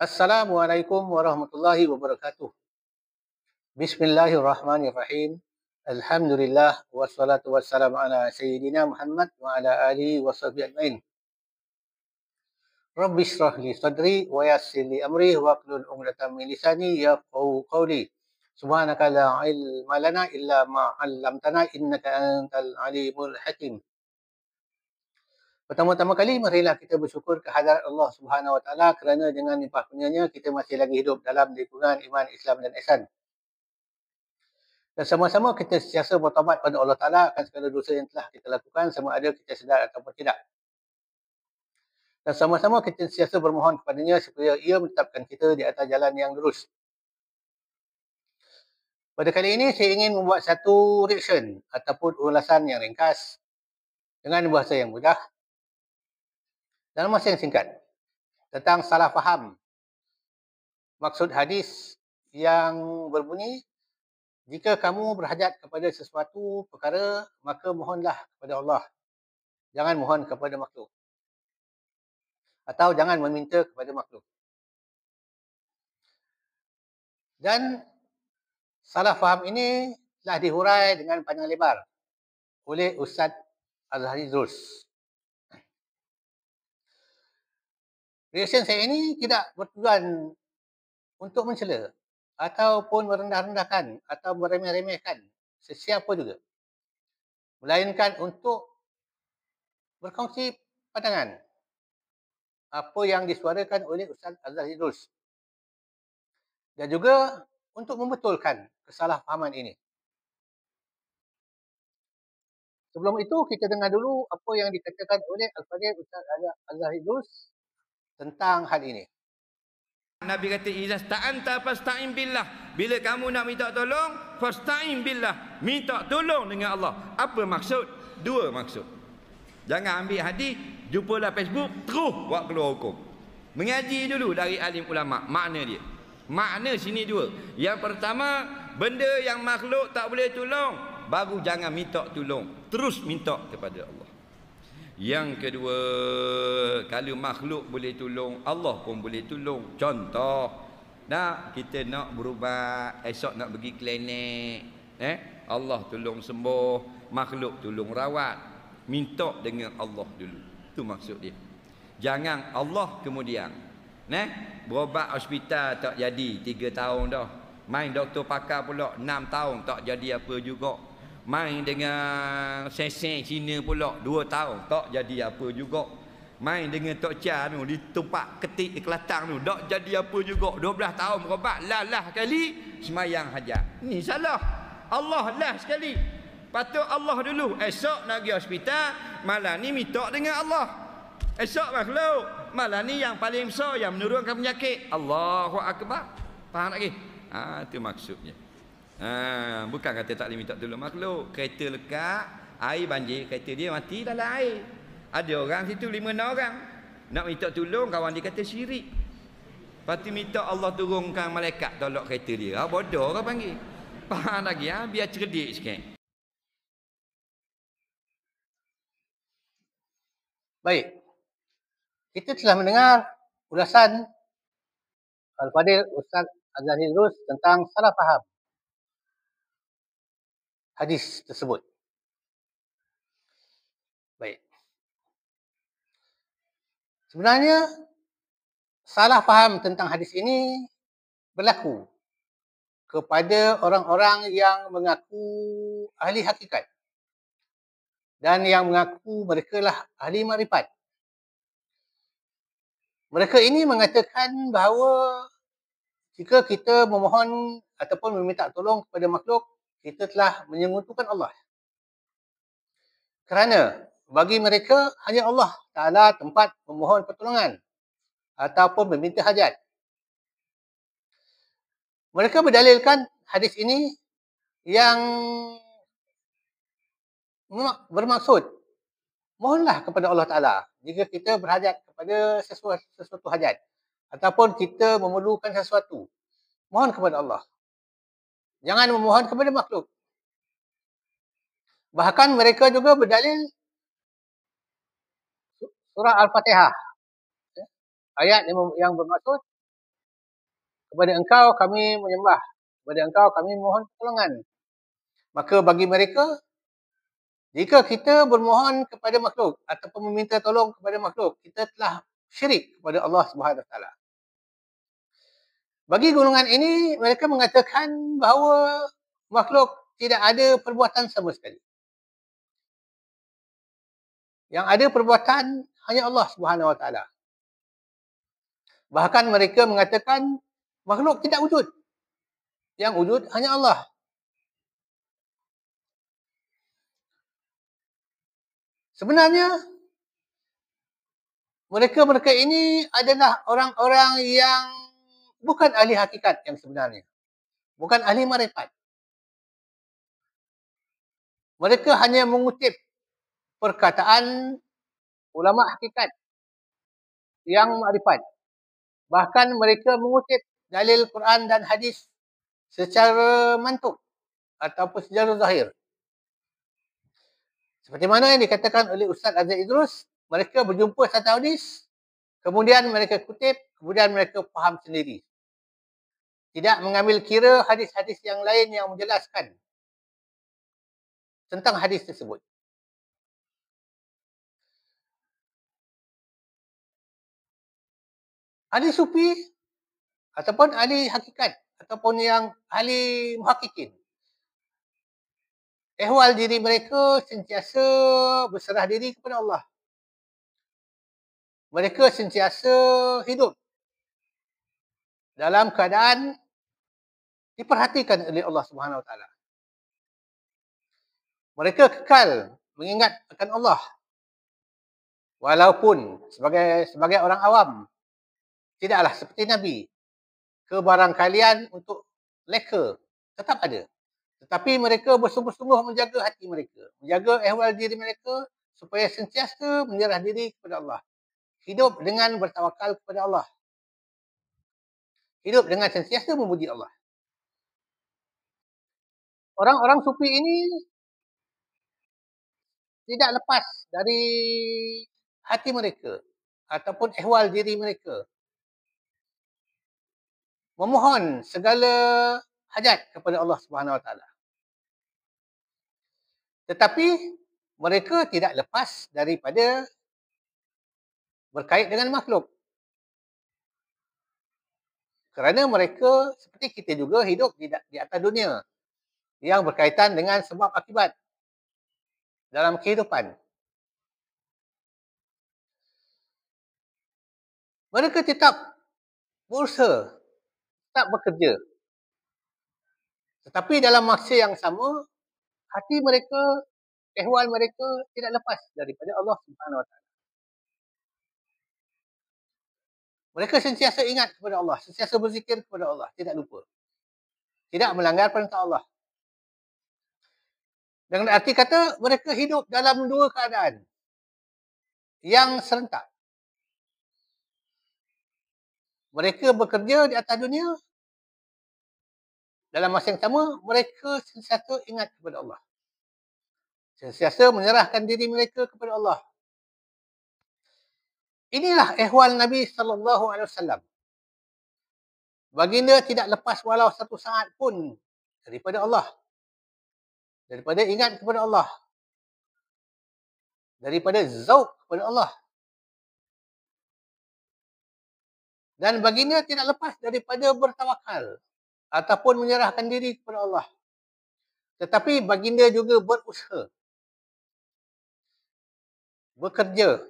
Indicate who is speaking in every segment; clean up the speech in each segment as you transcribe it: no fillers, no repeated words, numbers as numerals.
Speaker 1: Assalamualaikum warahmatullahi wabarakatuh. Bismillahirrahmanirrahim. Alhamdulillah wassalatu wassalamu ala sayyidina Muhammad wa ala alihi washabihi ajmain. Rabbi shrah li sadri wa yassir li amri wa hlul 'uqdatam min lisani yafqahu qawli. Subhanaka la ilma lana illa ma 'allamtana innaka antal alimul hakim. Pertama-tama kali marilah kita bersyukur kehadirat Allah Subhanahu Wa Taala kerana dengan limpah kurnianya kita masih lagi hidup dalam lingkungan iman, Islam dan ihsan. Dan sama-sama kita sentiasa bertaubat pada Allah Ta'ala akan segala dosa yang telah kita lakukan sama ada kita sedar ataupun tidak. Dan sama-sama kita sentiasa bermohon kepadanya supaya ia menetapkan kita di atas jalan yang lurus. Pada kali ini saya ingin membuat satu reaction ataupun ulasan yang ringkas dengan bahasa yang mudah dalam masa yang singkat tentang salah faham maksud hadis yang berbunyi, jika kamu berhajat kepada sesuatu perkara, maka mohonlah kepada Allah. Jangan mohon kepada makhluk. Atau jangan meminta kepada makhluk. Dan salah faham ini telah dihurai dengan panjang lebar oleh Ustaz Azhari Idrus. Reaction saya ini tidak bertujuan untuk mencela ataupun merendah-rendahkan atau meremeh-remehkan sesiapa juga. Melainkan untuk berkongsi pandangan apa yang disuarakan oleh Ustaz Azhari Idrus. Dan juga untuk membetulkan kesalahfahaman ini. Sebelum itu, kita dengar dulu apa yang dikatakan oleh Al-Fadhil Ustaz Azhari Idrus tentang hal ini.
Speaker 2: Nabi kata, "Idza sta'anta fasta'in billah." Bila kamu nak minta tolong, fasta'in billah. Minta tolong dengan Allah. Apa maksud? Dua maksud. Jangan ambil hadis, jumpalah Facebook, terus buat keluar hukum. Mengaji dulu dari alim ulama, makna dia. Makna sini dua. Yang pertama, benda yang makhluk tak boleh tolong, baru jangan minta tolong. Terus minta kepada Allah. Yang kedua, kalau makhluk boleh tolong, Allah pun boleh tolong. Contoh, kita nak berubat, esok nak pergi klinik, Allah tolong sembuh, makhluk tolong rawat. Minta dengan Allah dulu. Itu maksud dia. Jangan Allah kemudian berubat hospital tak jadi 3 tahun dah. Main doktor pakar pula 6 tahun tak jadi apa juga. Main dengan sesen Cina pula 2 tahun tak jadi apa juga. Main dengan Tok Cha tu di tempat ketik di Kelantan tu tak jadi apa juga. 12 tahun berubat lalah kali semayang hajat. Ni salah. Allah lah sekali. Patut Allah dulu. Esok nak pergi hospital, malam ni minta dengan Allah. Esok makhluk, malam ni yang paling besar yang menurunkan penyakit. Allahu Akbar. Faham tak ke? Itu maksudnya. Bukan kata tak boleh minta tolong makhluk. Kereta lekat, air banjir, kereta dia mati dalam air. Ada orang situ 5-6 orang nak minta tolong, kawan dia kata syirik. Lepas tu minta Allah turunkan malaikat tolak kereta dia. Bodoh orang panggil. Faham lagi, biar cerdik sikit.
Speaker 1: Baik. Kita telah mendengar ulasan Al-Fadhil Ustaz Azhari Idrus tentang salah faham hadis tersebut. Baik. Sebenarnya salah faham tentang hadis ini berlaku kepada orang-orang yang mengaku ahli hakikat dan yang mengaku mereka lah ahli makrifat. Mereka ini mengatakan bahawa jika kita memohon ataupun meminta tolong kepada makhluk, kita telah menyekutukan Allah. Kerana bagi mereka hanya Allah Ta'ala tempat memohon pertolongan ataupun meminta hajat. Mereka berdalilkan hadis ini yang bermaksud mohonlah kepada Allah Ta'ala jika kita berhajat kepada sesuatu hajat ataupun kita memerlukan sesuatu. Mohon kepada Allah. Jangan memohon kepada makhluk. Bahkan mereka juga berdalil surah Al-Fatihah. Ayat yang bermaksud kepada engkau kami menyembah, kepada engkau kami mohon pertolongan. Maka bagi mereka, jika kita bermohon kepada makhluk ataupun meminta tolong kepada makhluk, kita telah syirik kepada Allah Subhanahu Wa Taala. Bagi golongan ini, mereka mengatakan bahawa makhluk tidak ada perbuatan sama sekali. Yang ada perbuatan hanya Allah Subhanahu Wa Taala. Bahkan mereka mengatakan makhluk tidak wujud. Yang wujud hanya Allah. Sebenarnya, mereka ini adalah orang-orang yang bukan ahli hakikat yang sebenarnya. Bukan ahli marifat. Mereka hanya mengutip perkataan ulama hakikat yang marifat. Bahkan mereka mengutip dalil Quran dan hadis secara mantuk ataupun secara zahir. Seperti mana yang dikatakan oleh Ustaz Azad Idrus, mereka berjumpa satu hadis, kemudian mereka kutip, kemudian mereka faham sendiri. Tidak mengambil kira hadis-hadis yang lain yang menjelaskan tentang hadis tersebut. Ahli sufi ataupun ahli hakikat ataupun yang ahli muhakkikin, ehwal diri mereka sentiasa berserah diri kepada Allah. Mereka sentiasa hidup dalam keadaan diperhatikan oleh Allah Subhanahu Wa Taala. Mereka kekal mengingat akan Allah. Walaupun sebagai orang awam, tidaklah seperti Nabi. Kebarangkalian untuk leka tetap ada. Tetapi mereka bersungguh-sungguh menjaga hati mereka. Menjaga ehwal diri mereka supaya sentiasa menyerah diri kepada Allah. Hidup dengan bertawakal kepada Allah. Hidup dengan sentiasa memuji Allah. Orang-orang sufi ini tidak lepas dari hati mereka ataupun ehwal diri mereka. Memohon segala hajat kepada Allah Subhanahu Wa Taala. Tetapi mereka tidak lepas daripada berkait dengan makhluk. Kerana mereka seperti kita juga hidup di atas dunia yang berkaitan dengan sebab akibat dalam kehidupan. Mereka tetap berusaha, tetap bekerja. Tetapi dalam masa yang sama, hati mereka, ehwal mereka tidak lepas daripada Allah Subhanahu Wa Taala. Mereka sentiasa ingat kepada Allah, sentiasa berzikir kepada Allah, tidak lupa. Tidak melanggar perintah Allah. Dengan arti kata, mereka hidup dalam dua keadaan yang serentak. Mereka bekerja di atas dunia, dalam masa yang sama, mereka sentiasa ingat kepada Allah. Sentiasa menyerahkan diri mereka kepada Allah. Inilah ehwal Nabi SAW. Baginda tidak lepas walau satu saat pun daripada Allah. Daripada ingat kepada Allah. Daripada zauq kepada Allah. Dan baginda tidak lepas daripada bertawakal ataupun menyerahkan diri kepada Allah. Tetapi baginda juga berusaha, bekerja,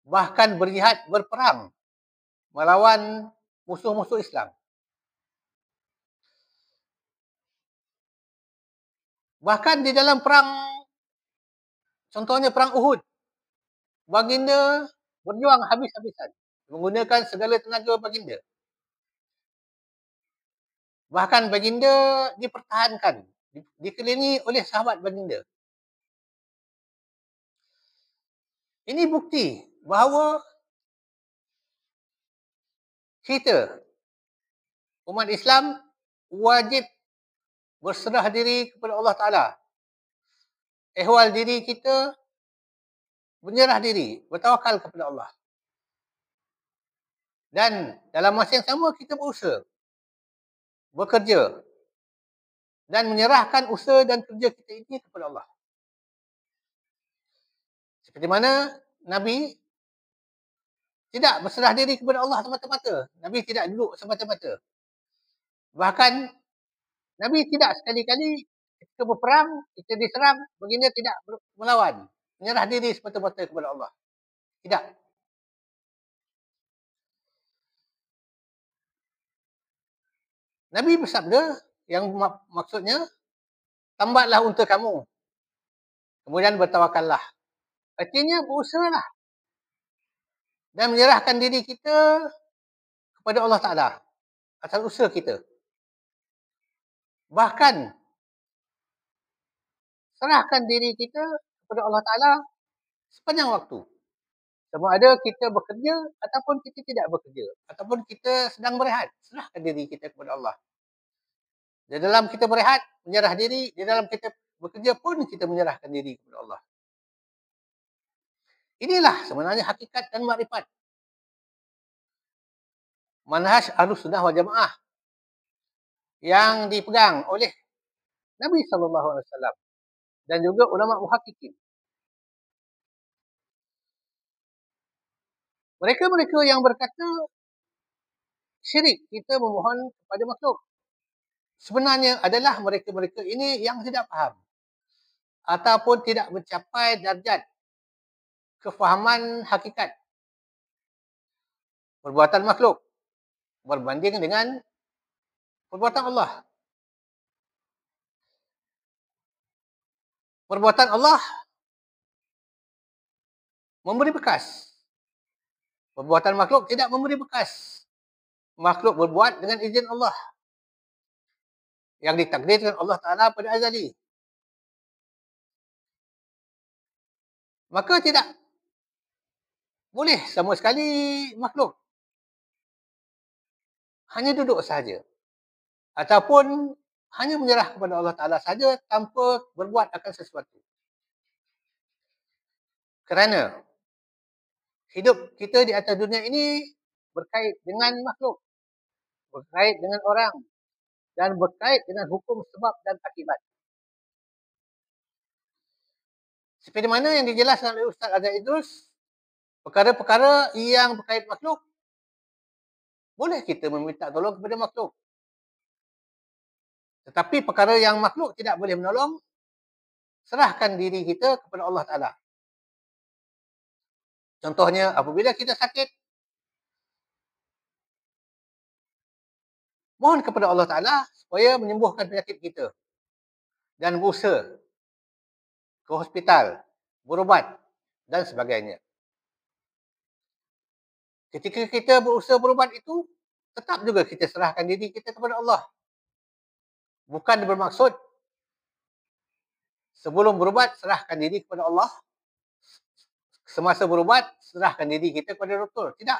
Speaker 1: bahkan berjihad, berperang melawan musuh-musuh Islam. Bahkan di dalam perang, contohnya perang Uhud, baginda berjuang habis-habisan, menggunakan segala tenaga baginda. Bahkan baginda dipertahankan, dikelilingi oleh sahabat baginda. Ini bukti bahawa kita, umat Islam, wajib berserah diri kepada Allah Ta'ala. Ehwal diri kita, menyerah diri, bertawakal kepada Allah. Dan dalam masa yang sama kita berusaha, bekerja dan menyerahkan usaha dan kerja kita ini kepada Allah. Seperti mana Nabi tidak berserah diri kepada Allah semata-mata. Nabi tidak duduk semata-mata. Bahkan Nabi tidak sekali-kali ketika berperang, kita diserang, baginda tidak melawan. Menyerah diri semata-mata kepada Allah. Tidak. Nabi bersabda yang maksudnya, tambatlah unta kamu. Kemudian bertawakallah. Artinya berusahalah. Dan menyerahkan diri kita kepada Allah Ta'ala. Atas usaha kita. Bahkan, serahkan diri kita kepada Allah Ta'ala sepanjang waktu. Sama ada kita bekerja ataupun kita tidak bekerja. Ataupun kita sedang berehat. Serahkan diri kita kepada Allah. Di dalam kita berehat, menyerah diri. Di dalam kita bekerja pun kita menyerahkan diri kepada Allah. Inilah sebenarnya hakikat dan makrifat. Manhaj Ahlussunnah wal Jamaah yang dipegang oleh Nabi SAW dan juga ulama muhaqqiqin. Mereka-mereka yang berkata syirik kita memohon kepada makhluk, sebenarnya adalah mereka-mereka ini yang tidak faham ataupun tidak mencapai darjat kefahaman hakikat perbuatan makhluk berbanding dengan perbuatan Allah. Perbuatan Allah memberi bekas. Perbuatan makhluk tidak memberi bekas. Makhluk berbuat dengan izin Allah yang ditakdirkan Allah Ta'ala pada azali. Maka tidak boleh sama sekali makhluk hanya duduk sahaja. Ataupun hanya menyerah kepada Allah Ta'ala sahaja tanpa berbuat akan sesuatu. Kerana hidup kita di atas dunia ini berkait dengan makhluk, berkait dengan orang, dan berkait dengan hukum sebab dan akibat. Seperti mana yang dijelaskan oleh Ustaz Azhar Idrus, perkara-perkara yang berkait makhluk, boleh kita meminta tolong kepada makhluk. Tetapi perkara yang makhluk tidak boleh menolong, serahkan diri kita kepada Allah Ta'ala. Contohnya, apabila kita sakit, mohon kepada Allah Ta'ala supaya menyembuhkan penyakit kita. Dan berusaha ke hospital, berubat dan sebagainya. Ketika kita berusaha berubat itu, tetap juga kita serahkan diri kita kepada Allah. Bukan bermaksud sebelum berubat, serahkan diri kepada Allah. Semasa berubat, serahkan diri kita kepada doktor. Tidak.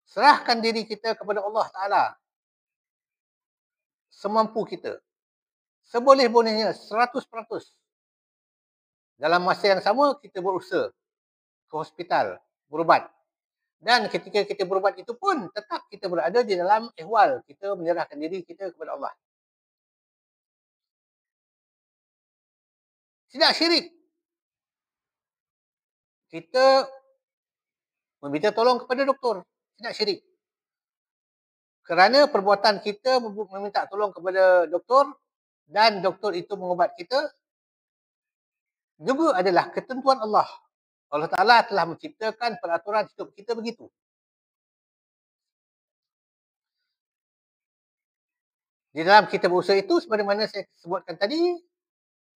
Speaker 1: Serahkan diri kita kepada Allah Ta'ala. Semampu kita. Seboleh-bolehnya, 100%. Dalam masa yang sama, kita berusaha ke hospital, berubat. Dan ketika kita berubat itu pun, tetap kita berada di dalam ihwal. Kita menyerahkan diri kita kepada Allah. Tidak syirik. Kita meminta tolong kepada doktor. Tidak syirik. Kerana perbuatan kita meminta tolong kepada doktor dan doktor itu mengubat kita juga adalah ketentuan Allah. Allah Ta'ala telah menciptakan peraturan hidup kita begitu. Di dalam kitab usaha itu, sebagaimana saya sebutkan tadi,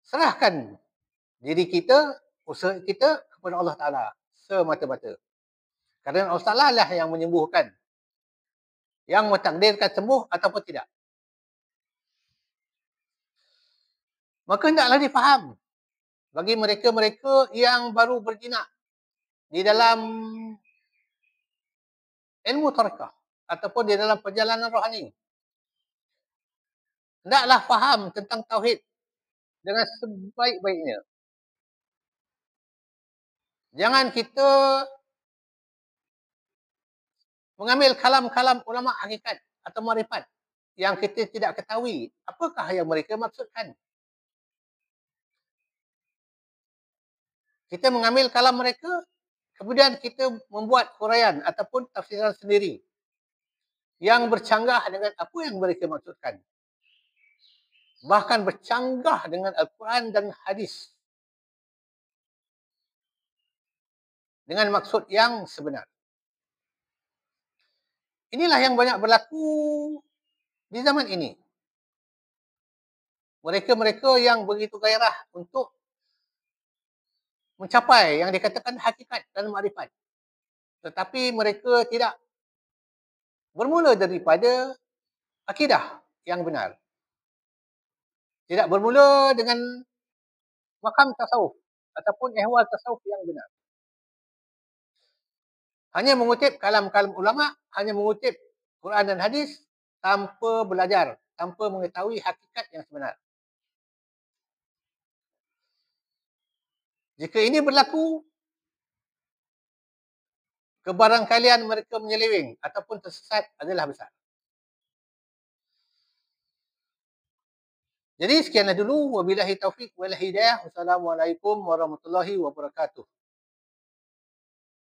Speaker 1: serahkan diri kita, usaha kita kepada Allah Ta'ala semata-mata. Kerana Allah Ta'ala lah yang menyembuhkan, yang mentakdirkan sembuh ataupun tidak. Maka hendaklah difaham bagi mereka-mereka yang baru berjinak di dalam ilmu tarekah ataupun di dalam perjalanan rohani. Hendaklah faham tentang tauhid dengan sebaik-baiknya. Jangan kita mengambil kalam-kalam ulama hakikat atau marifat yang kita tidak ketahui apakah yang mereka maksudkan. Kita mengambil kalam mereka, kemudian kita membuat huraian ataupun tafsiran sendiri yang bercanggah dengan apa yang mereka maksudkan. Bahkan bercanggah dengan Al-Quran dan hadis dengan maksud yang sebenar. Inilah yang banyak berlaku di zaman ini. Mereka-mereka yang begitu gairah untuk mencapai yang dikatakan hakikat dan makrifat. Tetapi mereka tidak bermula daripada akidah yang benar. Tidak bermula dengan makam tasawuf ataupun ehwal tasawuf yang benar. Hanya mengutip kalam-kalam ulama, hanya mengutip Quran dan hadis tanpa belajar, tanpa mengetahui hakikat yang sebenar. Jika ini berlaku, kebarangkalian mereka menyeleweng ataupun tersesat adalah besar. Jadi sekianlah dulu. Wabillahi taufiq wal hidayah. Wassalamualaikum warahmatullahi wabarakatuh.